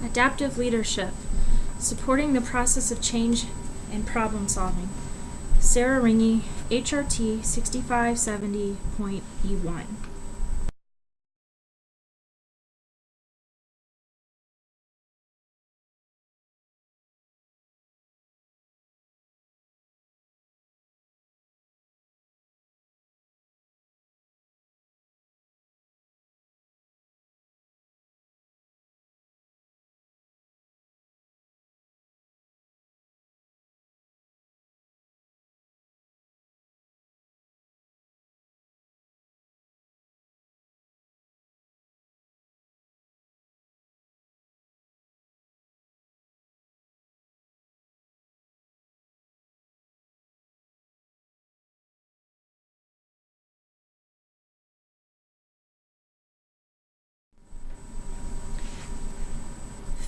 Adaptive leadership, supporting the process of change and problem solving. SRegnier, HRT6570.E1.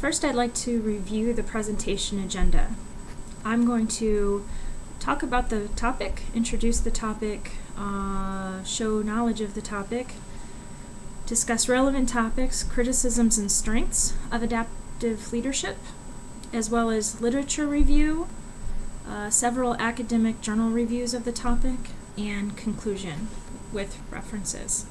First, I'd like to review the presentation agenda. I'm going to talk about the topic, introduce the topic, show knowledge of the topic, discuss relevant topics, criticisms and strengths of adaptive leadership, as well as literature review, several academic journal reviews of the topic, and conclusion with references.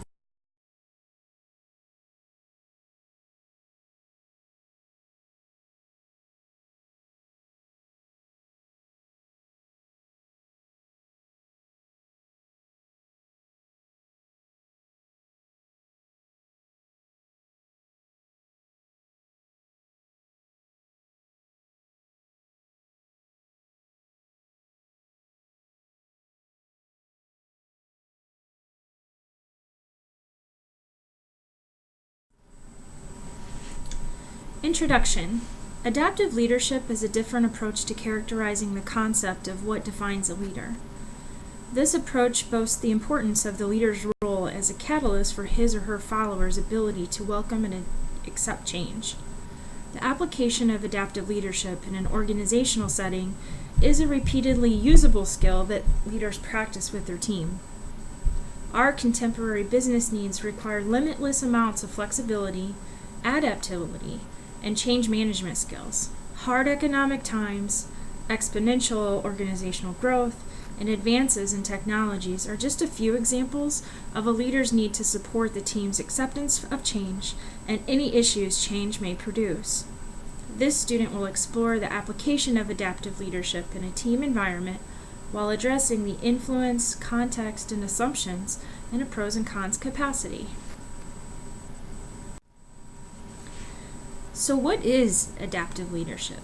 Introduction. Adaptive leadership is a different approach to characterizing the concept of what defines a leader. This approach boasts the importance of the leader's role as a catalyst for his or her followers' ability to welcome and accept change. The application of adaptive leadership in an organizational setting is a repeatedly usable skill that leaders practice with their team. Our contemporary business needs require limitless amounts of flexibility, adaptability, and change management skills. Hard economic times, exponential organizational growth, and advances in technologies are just a few examples of a leader's need to support the team's acceptance of change and any issues change may produce. This student will explore the application of adaptive leadership in a team environment while addressing the influence, context, and assumptions in a pros and cons capacity. So what is adaptive leadership?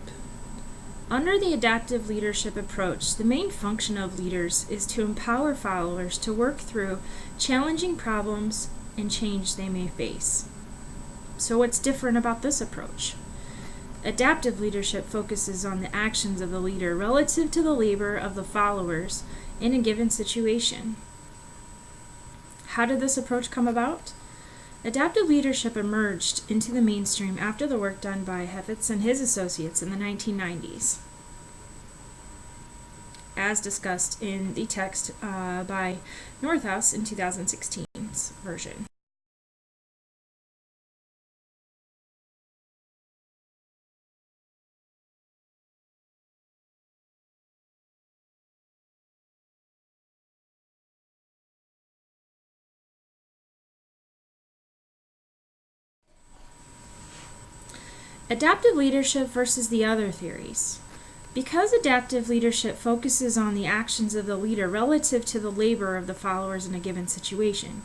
Under the adaptive leadership approach, the main function of leaders is to empower followers to work through challenging problems and change they may face. So what's different about this approach? Adaptive leadership focuses on the actions of the leader relative to the labor of the followers in a given situation. How did this approach come about? Adaptive leadership emerged into the mainstream after the work done by Heffitz and his associates in the 1990s, as discussed in the text by Northouse in 2016's version. Adaptive leadership versus the other theories. Because adaptive leadership focuses on the actions of the leader relative to the labor of the followers in a given situation,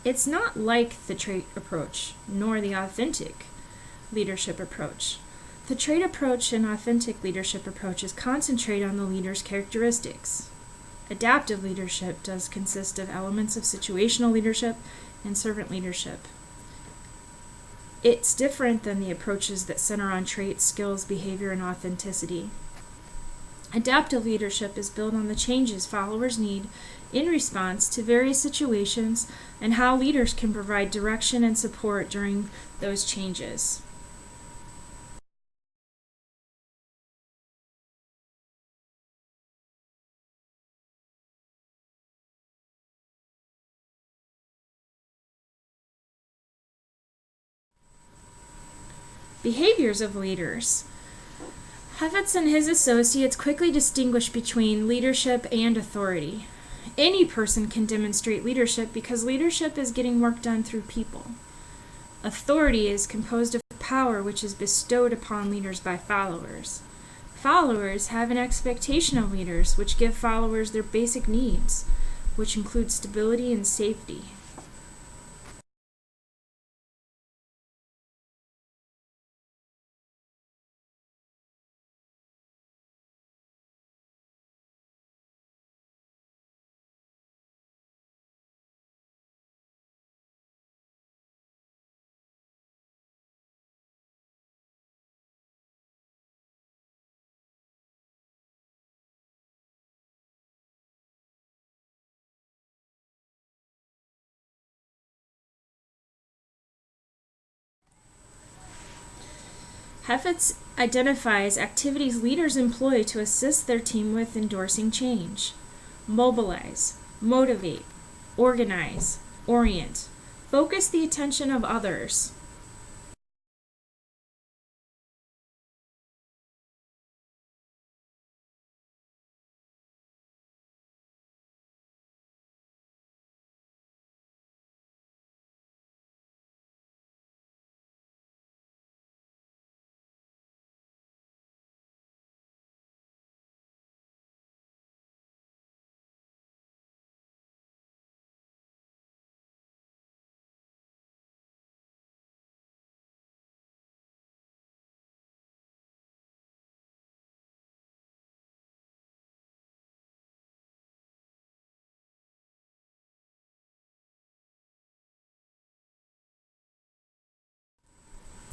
it's not like the trait approach, nor the authentic leadership approach. The trait approach and authentic leadership approaches concentrate on the leader's characteristics. Adaptive leadership does consist of elements of situational leadership and servant leadership. It's different than the approaches that center on traits, skills, behavior, and authenticity. Adaptive leadership is built on the changes followers need in response to various situations and how leaders can provide direction and support during those changes. Behaviors of leaders. Heffetz and his associates quickly distinguish between leadership and authority. Any person can demonstrate leadership because leadership is getting work done through people. Authority is composed of power which is bestowed upon leaders by followers. Followers have an expectation of leaders which give followers their basic needs, which include stability and safety. Heffetz identifies activities leaders employ to assist their team with endorsing change. Mobilize, motivate, organize, orient, focus the attention of others.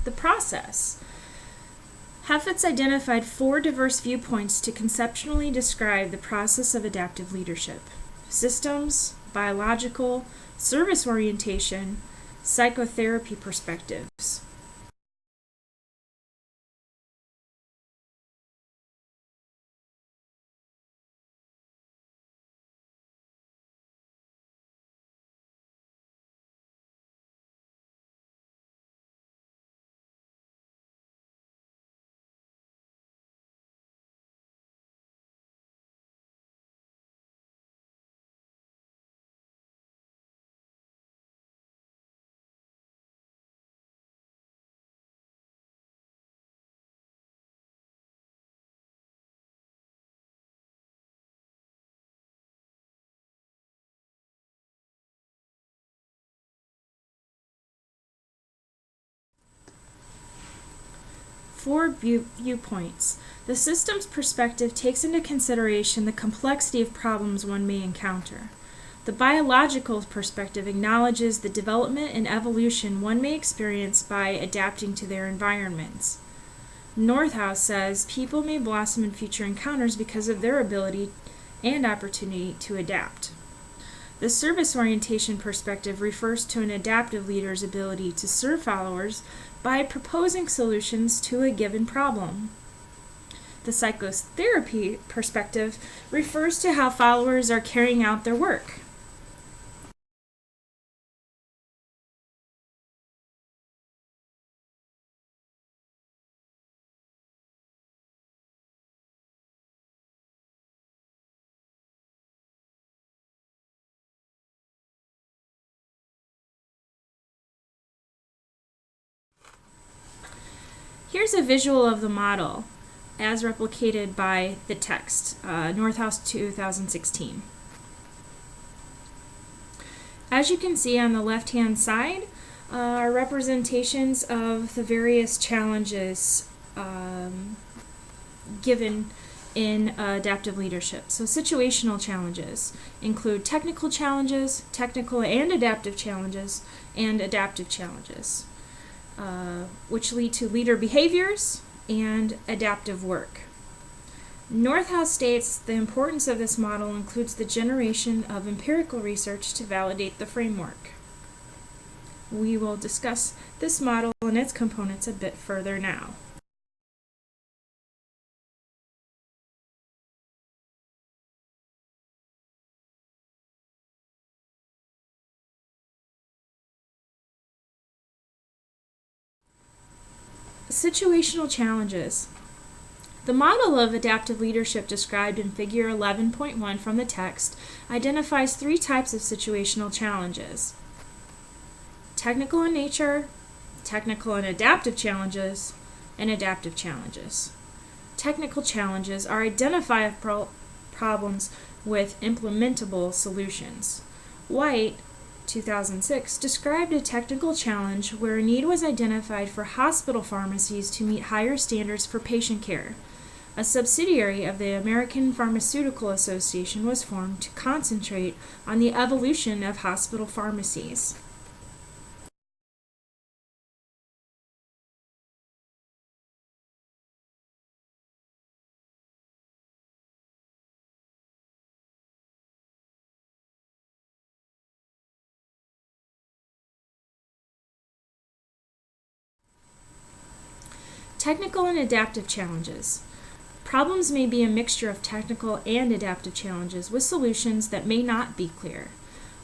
The process. Heffetz identified 4 diverse viewpoints to conceptually describe the process of adaptive leadership: systems, biological, service orientation, psychotherapy perspectives. Four viewpoints. The systems perspective takes into consideration the complexity of problems one may encounter. The biological perspective acknowledges the development and evolution one may experience by adapting to their environments. Northouse says people may blossom in future encounters because of their ability and opportunity to adapt. The service orientation perspective refers to an adaptive leader's ability to serve followers by proposing solutions to a given problem. The psychotherapy perspective refers to how followers are carrying out their work. Here's a visual of the model as replicated by the text, Northouse 2016. As you can see on the left-hand side are representations of the various challenges given in adaptive leadership. So situational challenges include technical challenges, technical and adaptive challenges, and adaptive challenges, which lead to leader behaviors and adaptive work. Northouse states the importance of this model includes the generation of empirical research to validate the framework. We will discuss this model and its components a bit further now. Situational challenges. The model of adaptive leadership described in Figure 11.1 from the text identifies three types of situational challenges: technical in nature, technical and adaptive challenges, and adaptive challenges. Technical challenges are identifiable problems with implementable solutions. White, 2006, described a technical challenge where a need was identified for hospital pharmacies to meet higher standards for patient care. A subsidiary of the American Pharmaceutical Association was formed to concentrate on the evolution of hospital pharmacies. Technical and adaptive challenges. Problems may be a mixture of technical and adaptive challenges with solutions that may not be clear.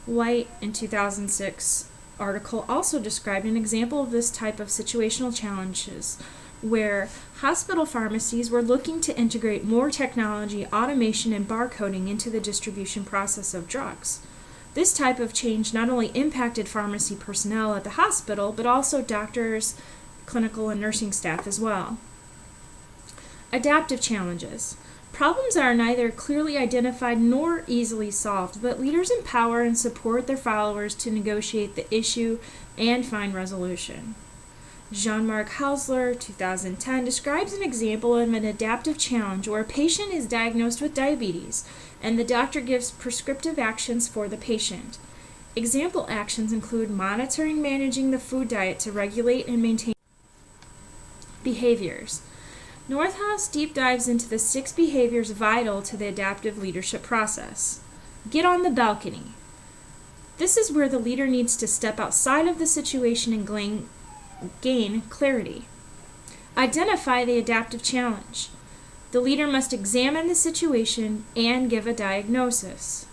White, in 2006, article also described an example of this type of situational challenges where hospital pharmacies were looking to integrate more technology, automation, and barcoding into the distribution process of drugs. This type of change not only impacted pharmacy personnel at the hospital, but also doctors, clinical and nursing staff as well. Adaptive challenges. Problems are neither clearly identified nor easily solved, but leaders empower and support their followers to negotiate the issue and find resolution. Jean-Marc Hausler, 2010, describes an example of an adaptive challenge where a patient is diagnosed with diabetes and the doctor gives prescriptive actions for the patient. Example actions include monitoring and managing the food diet to regulate and maintain behaviors. Northhouse deep dives into the 6 behaviors vital to the adaptive leadership process. Get on the balcony. This is where the leader needs to step outside of the situation and gain clarity. Identify the adaptive challenge. The leader must examine the situation and give a diagnosis.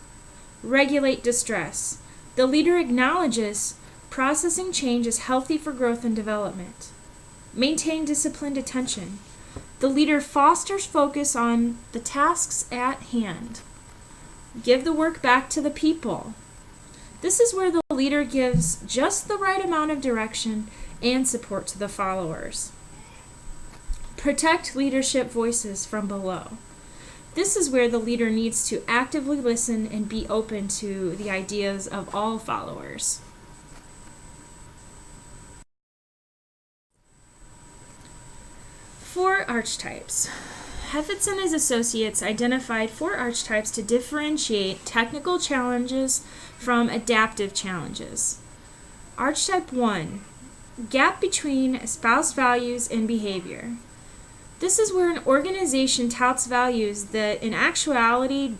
Regulate distress. The leader acknowledges processing change is healthy for growth and development. Maintain disciplined attention. The leader fosters focus on the tasks at hand. Give the work back to the people. This is where the leader gives just the right amount of direction and support to the followers. Protect leadership voices from below. This is where the leader needs to actively listen and be open to the ideas of all followers. Four archetypes. Heffitz and his associates identified 4 archetypes to differentiate technical challenges from adaptive challenges. Archetype 1, gap between espoused values and behavior. This is where an organization touts values that in actuality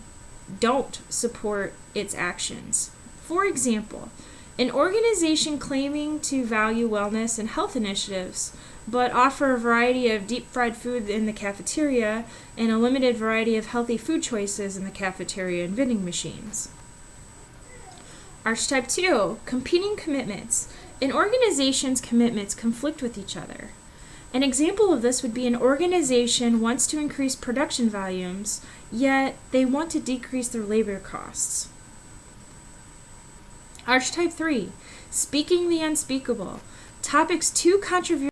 don't support its actions. For example, an organization claiming to value wellness and health initiatives but offer a variety of deep-fried food in the cafeteria and a limited variety of healthy food choices in the cafeteria and vending machines. Archetype 2, competing commitments. An organization's commitments conflict with each other. An example of this would be an organization wants to increase production volumes, yet they want to decrease their labor costs. Archetype 3, speaking the unspeakable. Topics too controversial.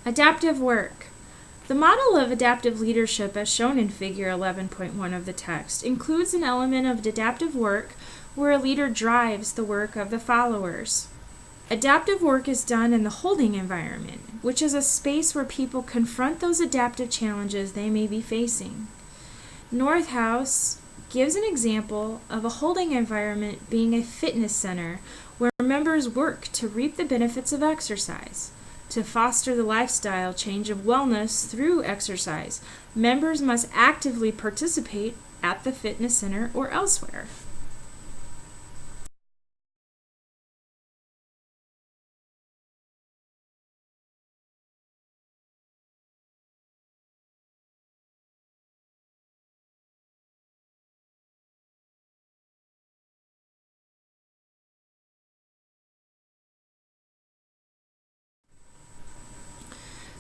Adaptive work. The model of adaptive leadership, as shown in Figure 11.1 of the text, includes an element of adaptive work where a leader drives the work of the followers. Adaptive work is done in the holding environment, which is a space where people confront those adaptive challenges they may be facing. Northhouse gives an example of a holding environment being a fitness center where members work to reap the benefits of exercise. To foster the lifestyle change of wellness through exercise, members must actively participate at the fitness center or elsewhere.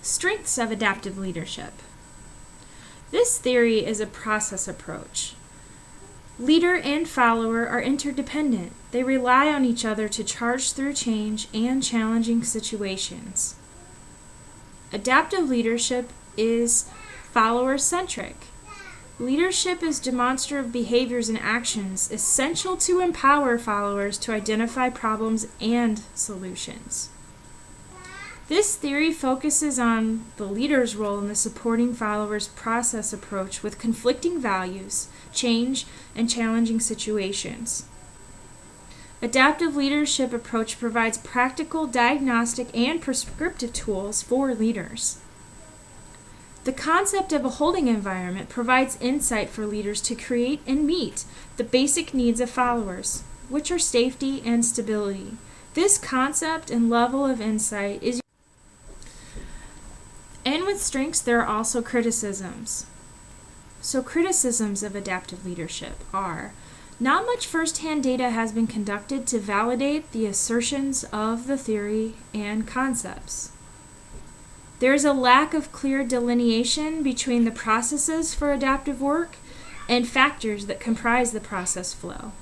Strengths of adaptive leadership. This theory is a process approach. Leader and follower are interdependent. They rely on each other to charge through change and challenging situations. Adaptive leadership is follower-centric. Leadership is demonstrative behaviors and actions essential to empower followers to identify problems and solutions. This theory focuses on the leader's role in the supporting followers' process approach with conflicting values, change, and challenging situations. Adaptive leadership approach provides practical, diagnostic, and prescriptive tools for leaders. The concept of a holding environment provides insight for leaders to create and meet the basic needs of followers, which are safety and stability. This concept and level of insight is. And with strengths, there are also criticisms. So criticisms of adaptive leadership are: not much first-hand data has been conducted to validate the assertions of the theory and concepts. There is a lack of clear delineation between the processes for adaptive work and factors that comprise the process flow.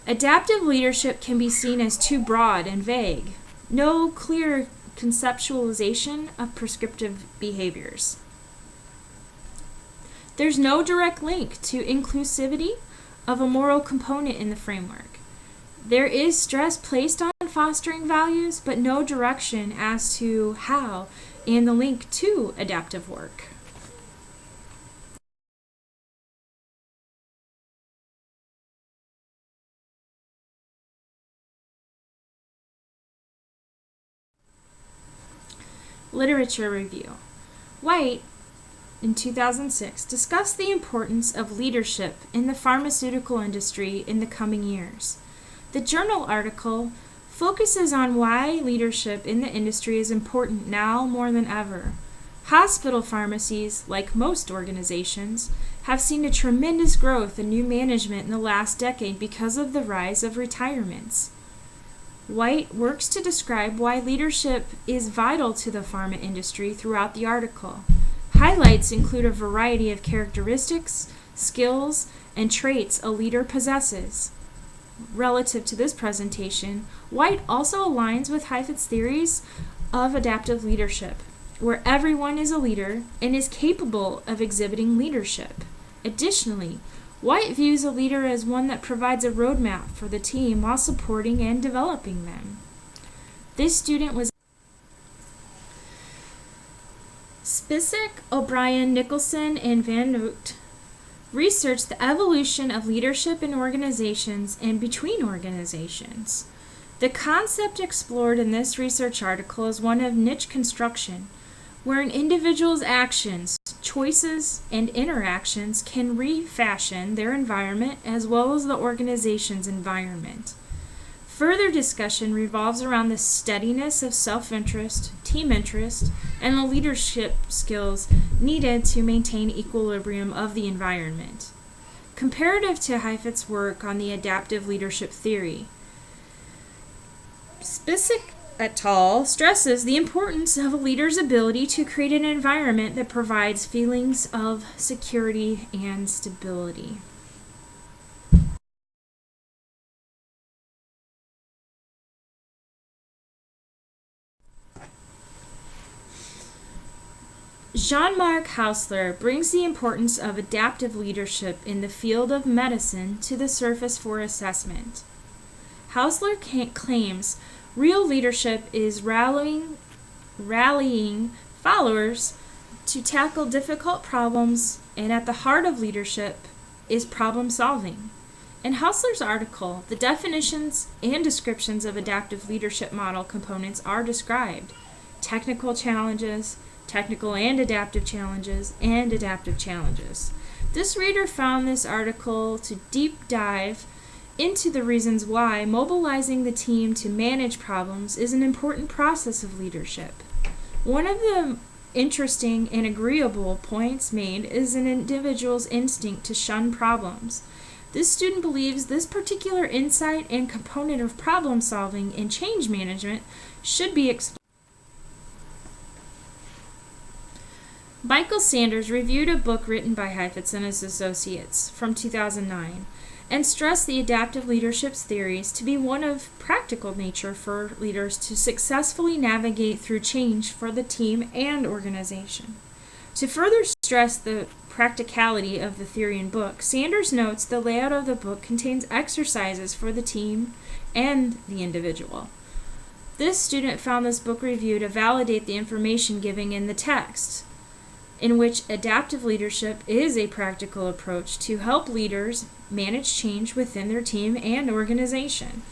Adaptive leadership can be seen as too broad and vague. No clear conceptualization of prescriptive behaviors. There's no direct link to inclusivity of a moral component in the framework. There is stress placed on fostering values, but no direction as to how and the link to adaptive work. Literature review. White, in 2006, discussed the importance of leadership in the pharmaceutical industry in the coming years. The journal article focuses on why leadership in the industry is important now more than ever. Hospital pharmacies, like most organizations, have seen a tremendous growth in new management in the last decade because of the rise of retirements. White works to describe why leadership is vital to the pharma industry throughout the article. Highlights include a variety of characteristics, skills, and traits a leader possesses. Relative to this presentation, White also aligns with Heifetz's theories of adaptive leadership, where everyone is a leader and is capable of exhibiting leadership. Additionally, White views a leader as one that provides a roadmap for the team while supporting and developing them. This student was Spisak, O'Brien, Nicholson, and Van Noot researched the evolution of leadership in organizations and between organizations. The concept explored in this research article is one of niche construction, where an individual's actions, choices, and interactions can refashion their environment as well as the organization's environment. Further discussion revolves around the steadiness of self-interest, team interest, and the leadership skills needed to maintain equilibrium of the environment. Comparative to Heifetz's work on the adaptive leadership theory, Spisak et al. Stresses the importance of a leader's ability to create an environment that provides feelings of security and stability. Jean-Marc Hausler brings the importance of adaptive leadership in the field of medicine to the surface for assessment. Hausler claims real leadership is rallying followers to tackle difficult problems, and at the heart of leadership is problem solving. In Hausler's article, the definitions and descriptions of adaptive leadership model components are described: technical challenges, technical and adaptive challenges, and adaptive challenges. This reader found this article to deep dive into the reasons why mobilizing the team to manage problems is an important process of leadership. One of the interesting and agreeable points made is an individual's instinct to shun problems. This student believes this particular insight and component of problem solving and change management should be explored. Michael Sanders reviewed a book written by Heifetz and his associates from 2009 and stressed the adaptive leadership's theories to be one of practical nature for leaders to successfully navigate through change for the team and organization. To further stress the practicality of the theory and book, Sanders notes the layout of the book contains exercises for the team and the individual. This student found this book review to validate the information given in the text, in which adaptive leadership is a practical approach to help leaders manage change within their team and organization.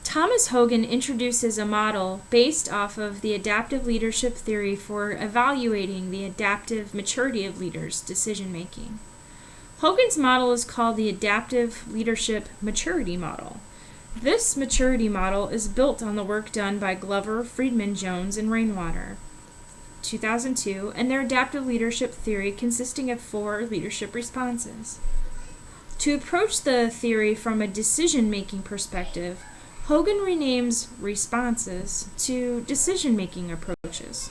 Thomas Hogan introduces a model based off of the adaptive leadership theory for evaluating the adaptive maturity of leaders' decision-making. Hogan's model is called the Adaptive Leadership Maturity Model. This maturity model is built on the work done by Glover, Friedman, Jones, and Rainwater, 2002, and their adaptive leadership theory consisting of 4 leadership responses. To approach the theory from a decision-making perspective, Hogan renames responses to decision-making approaches.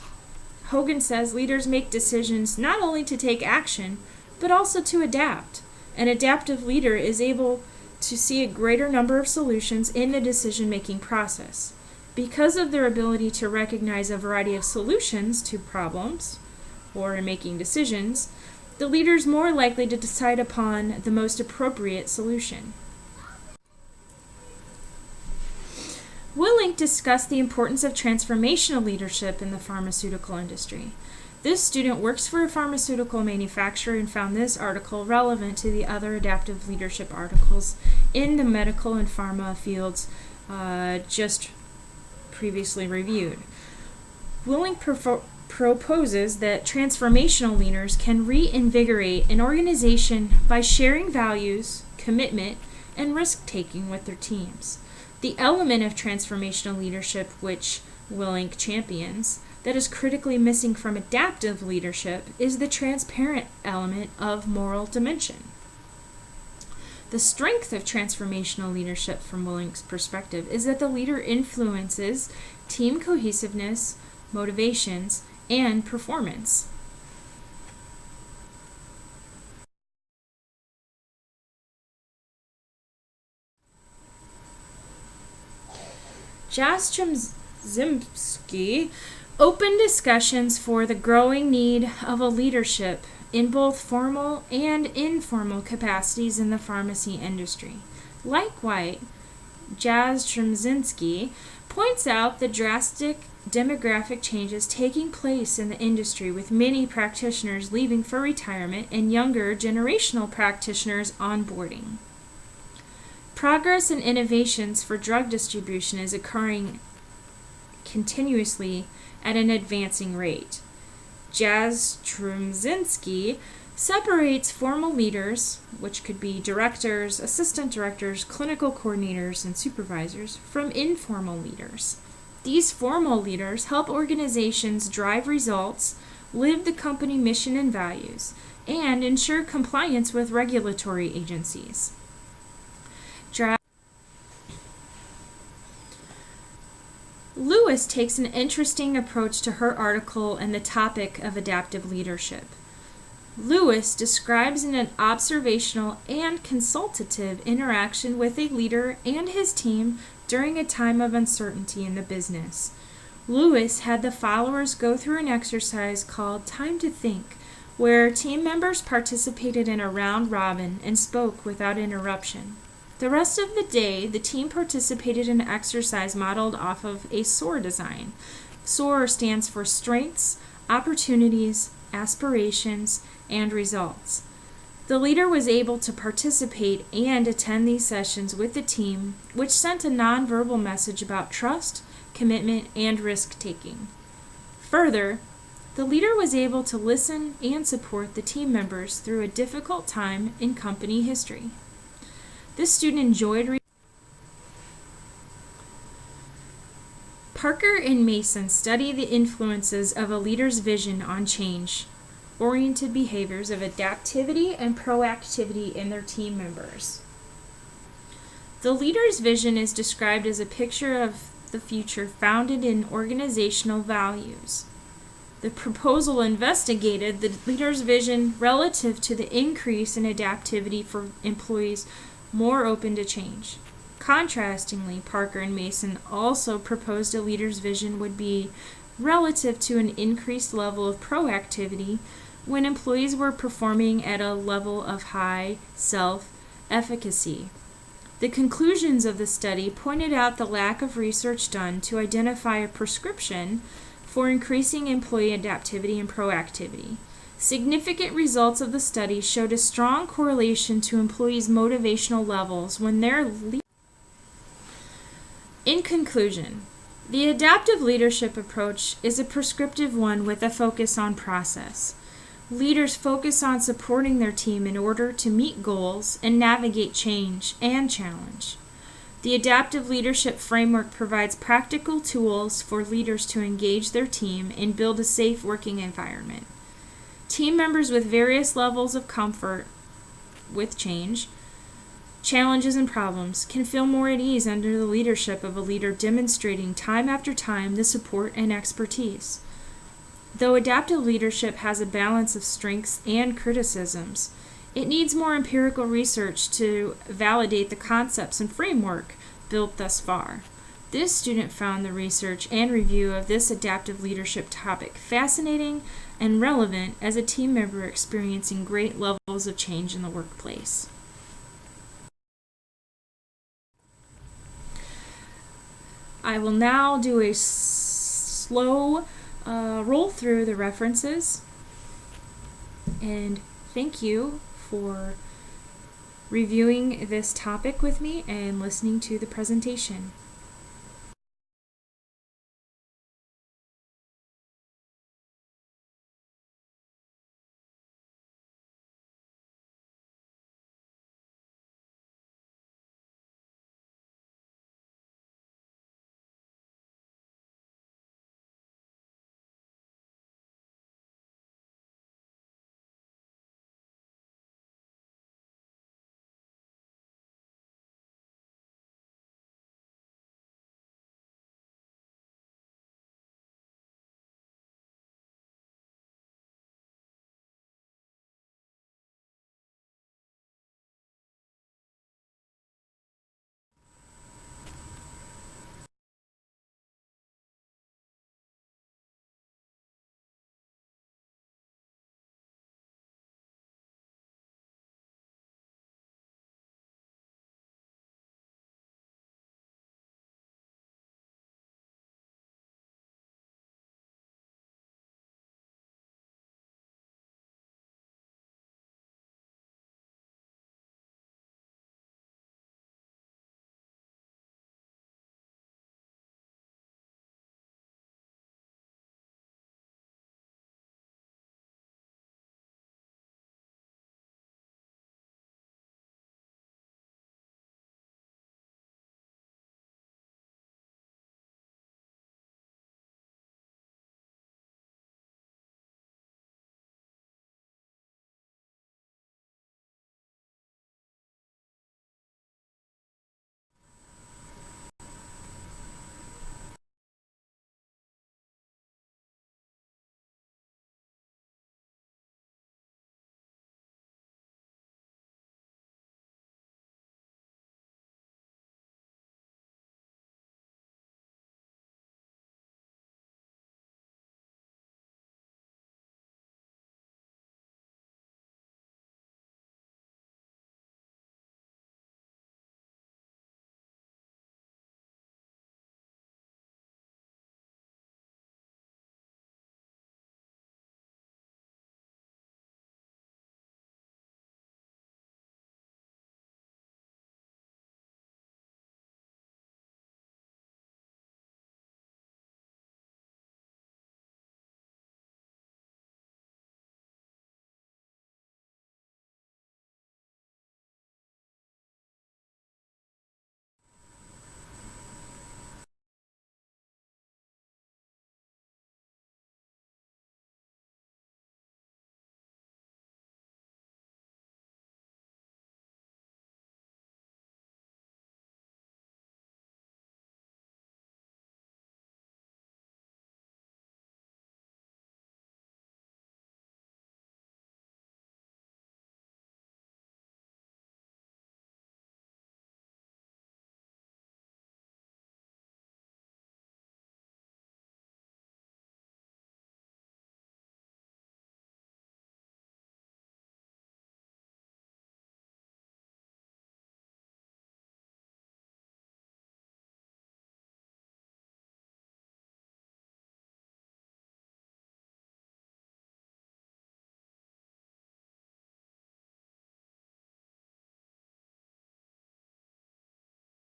Hogan says leaders make decisions not only to take action, but also to adapt. An adaptive leader is able to see a greater number of solutions in the decision-making process. Because of their ability to recognize a variety of solutions to problems, or in making decisions, the leader is more likely to decide upon the most appropriate solution. Willink discussed the importance of transformational leadership in the pharmaceutical industry. This student works for a pharmaceutical manufacturer and found this article relevant to the other adaptive leadership articles in the medical and pharma fields just previously reviewed. Willink proposes that transformational leaders can reinvigorate an organization by sharing values, commitment, and risk-taking with their teams. The element of transformational leadership which Willink champions that is critically missing from adaptive leadership is the transparent element of moral dimension. The strength of transformational leadership from Willink's perspective is that the leader influences team cohesiveness, motivations, and performance. Jastrzębski opened discussions for the growing need of a leadership in both formal and informal capacities in the pharmacy industry. Like White, Jastrzębski points out the drastic demographic changes taking place in the industry, with many practitioners leaving for retirement and younger generational practitioners onboarding. Progress and innovations for drug distribution is occurring continuously at an advancing rate. Jastrzębski separates formal leaders, which could be directors, assistant directors, clinical coordinators, and supervisors, from informal leaders. These formal leaders help organizations drive results, live the company mission and values, and ensure compliance with regulatory agencies. Lewis takes an interesting approach to her article and the topic of adaptive leadership. Lewis describes an observational and consultative interaction with a leader and his team during a time of uncertainty in the business. Lewis had the followers go through an exercise called Time to Think, where team members participated in a round robin and spoke without interruption. The rest of the day, the team participated in an exercise modeled off of a SOAR design. SOAR stands for Strengths, Opportunities, Aspirations, and Results. The leader was able to participate and attend these sessions with the team, which sent a nonverbal message about trust, commitment, and risk-taking. Further, the leader was able to listen and support the team members through a difficult time in company history. This student enjoyed Parker and Mason study the influences of a leader's vision on change-oriented behaviors of adaptivity and proactivity in their team members. The leader's vision is described as a picture of the future founded in organizational values. The proposal investigated the leader's vision relative to the increase in adaptivity for employees more open to change. Contrastingly, Parker and Mason also proposed a leader's vision would be relative to an increased level of proactivity when employees were performing at a level of high self-efficacy. The conclusions of the study pointed out the lack of research done to identify a prescription for increasing employee adaptivity and proactivity. Significant results of the study showed a strong correlation to employees' motivational levels when their In conclusion, the adaptive leadership approach is a prescriptive one with a focus on process. Leaders focus on supporting their team in order to meet goals and navigate change and challenge. The adaptive leadership framework provides practical tools for leaders to engage their team and build a safe working environment. Team members with various levels of comfort with change, challenges, and problems can feel more at ease under the leadership of a leader demonstrating time after time the support and expertise. Though adaptive leadership has a balance of strengths and criticisms, it needs more empirical research to validate the concepts and framework built thus far. This student found the research and review of this adaptive leadership topic fascinating and relevant as a team member experiencing great levels of change in the workplace. I will now do a slow roll through the references, and thank you for reviewing this topic with me and listening to the presentation.